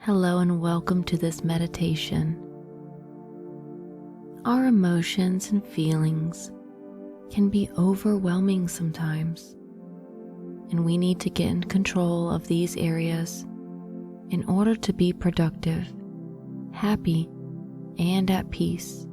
Hello and welcome to this meditation. Our emotions and feelings can be overwhelming sometimes, and we need to get in control of these areas in order to be productive, happy, and at peace.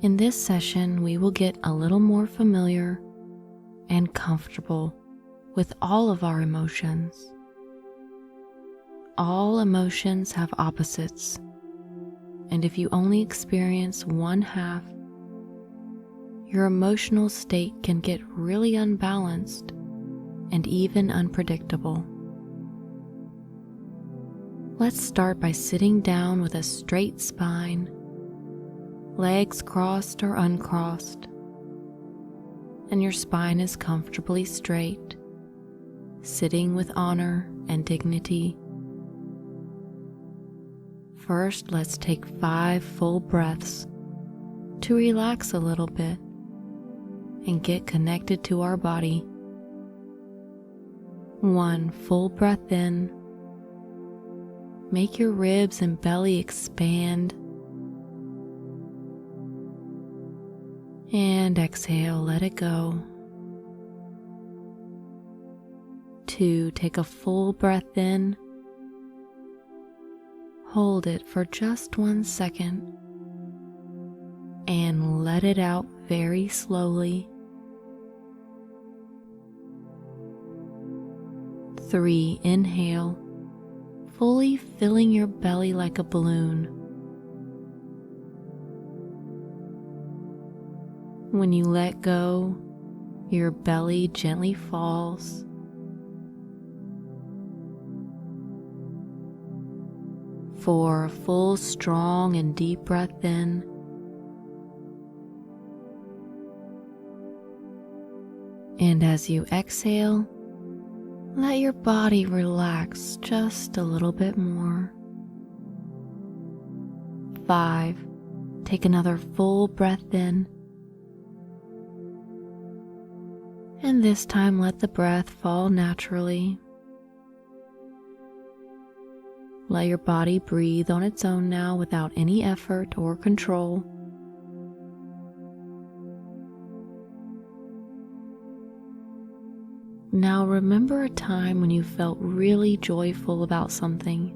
In this session, we will get a little more familiar and comfortable with all of our emotions. All emotions have opposites, and if you only experience one half, your emotional state can get really unbalanced and even unpredictable. Let's start by sitting down with a straight spine, legs crossed or uncrossed, and your spine is comfortably straight, sitting with honor and dignity. First, let's take 5 full breaths to relax a little bit and get connected to our body. 1 full breath in. Make your ribs and belly expand. And exhale, let it go. 2, take a full breath in. Hold it for just 1 second and let it out very slowly. 3, inhale, fully filling your belly like a balloon. When you let go, your belly gently falls. 4, a full, strong, and deep breath in. And as you exhale, let your body relax just a little bit more. 5, take another full breath in. And this time let the breath fall naturally. Let your body breathe on its own now without any effort or control. Now remember a time when you felt really joyful about something.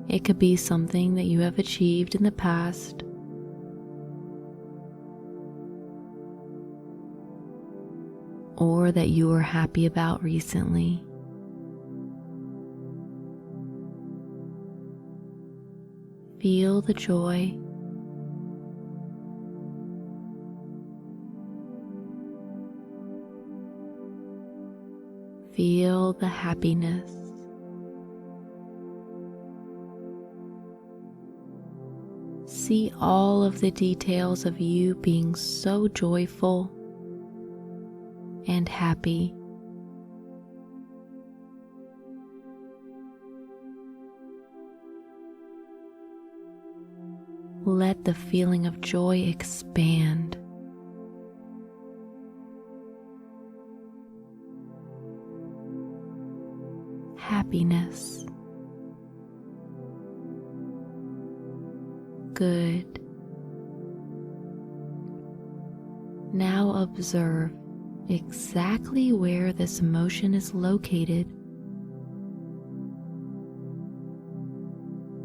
It could be something that you have achieved in the past, or that you were happy about recently. Feel the joy. Feel the happiness. See all of the details of you being so joyful and happy. Let the feeling of joy expand. Happiness. Good. Now observe exactly where this emotion is located.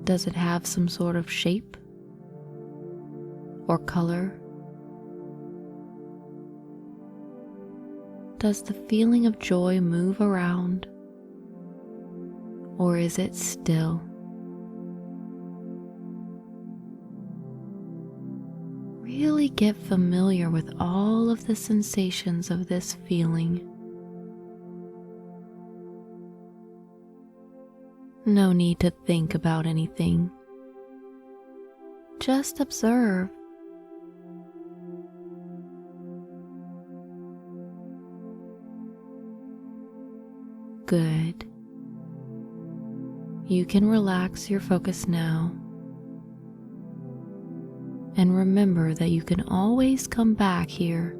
Does it have some sort of shape or color? Does the feeling of joy move around, or is it still? Really get familiar with all of the sensations of this feeling. No need to think about anything. Just observe. Good. You can relax your focus now. And remember that you can always come back here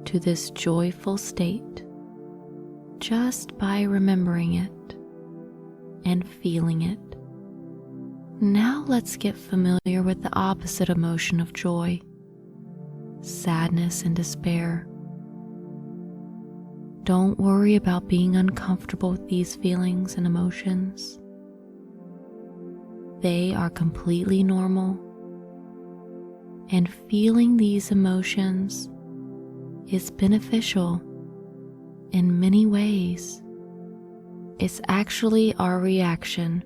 to this joyful state just by remembering it. and feeling it. Now let's get familiar with the opposite emotion of joy, sadness and despair. Don't worry about being uncomfortable with these feelings and emotions. They are completely normal, and feeling these emotions is beneficial in many ways. It's actually our reaction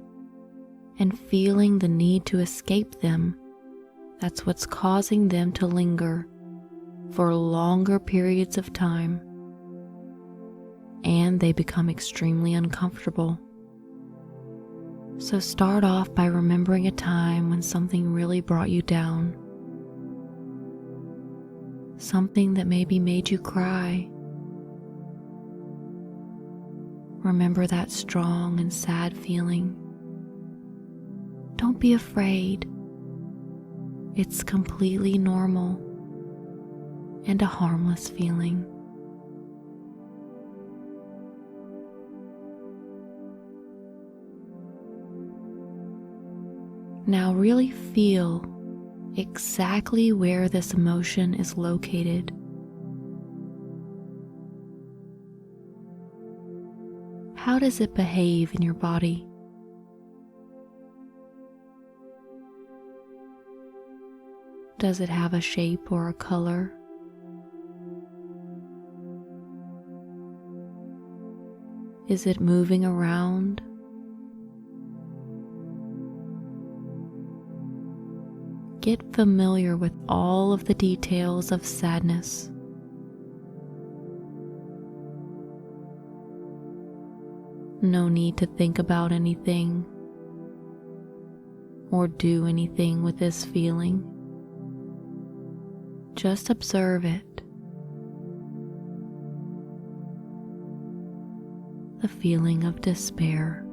and feeling the need to escape them that's what's causing them to linger for longer periods of time, and they become extremely uncomfortable. So start off by remembering a time when something really brought you down, something that maybe made you cry. Remember that strong and sad feeling. Don't be afraid. It's completely normal and a harmless feeling. Now really feel exactly where this emotion is located. How does it behave in your body? Does it have a shape or a color? Is it moving around? Get familiar with all of the details of sadness. No need to think about anything or do anything with this feeling. Just observe it. The feeling of despair.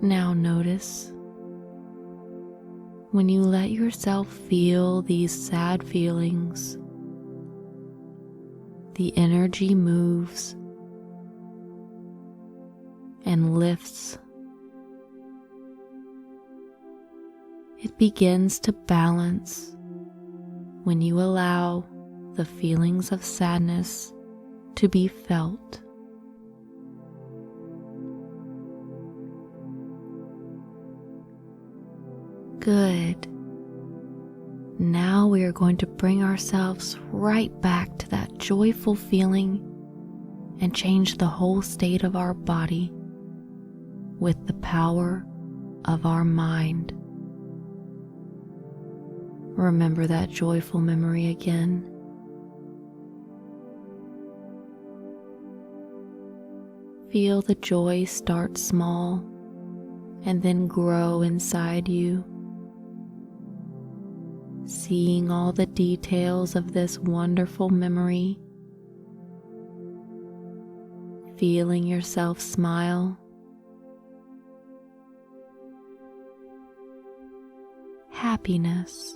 Now notice when you let yourself feel these sad feelings, the energy moves and lifts. It begins to balance when you allow the feelings of sadness to be felt. Good. Now we are going to bring ourselves right back to that joyful feeling and change the whole state of our body with the power of our mind. Remember that joyful memory again. Feel the joy start small and then grow inside you. Seeing all the details of this wonderful memory, feeling yourself smile, happiness.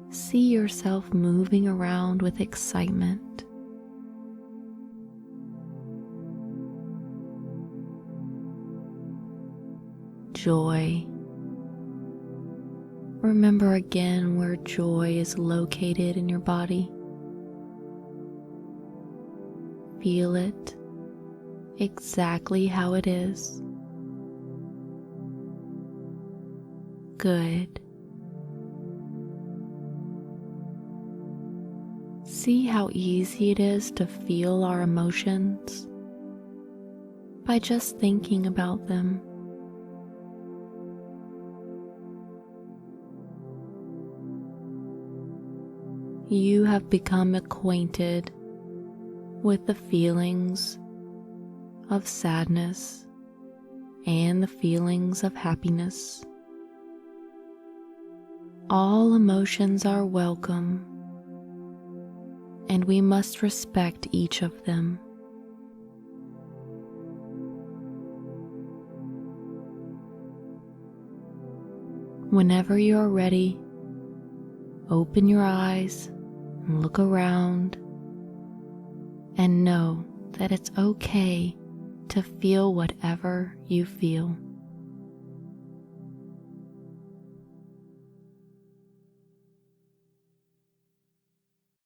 See yourself moving around with excitement. Joy. Remember again where joy is located in your body. Feel it exactly how it is. Good. See how easy it is to feel our emotions by just thinking about them. You have become acquainted with the feelings of sadness and the feelings of happiness. All emotions are welcome, and we must respect each of them. Whenever you're ready, open your eyes, and look around and know that it's okay to feel whatever you feel.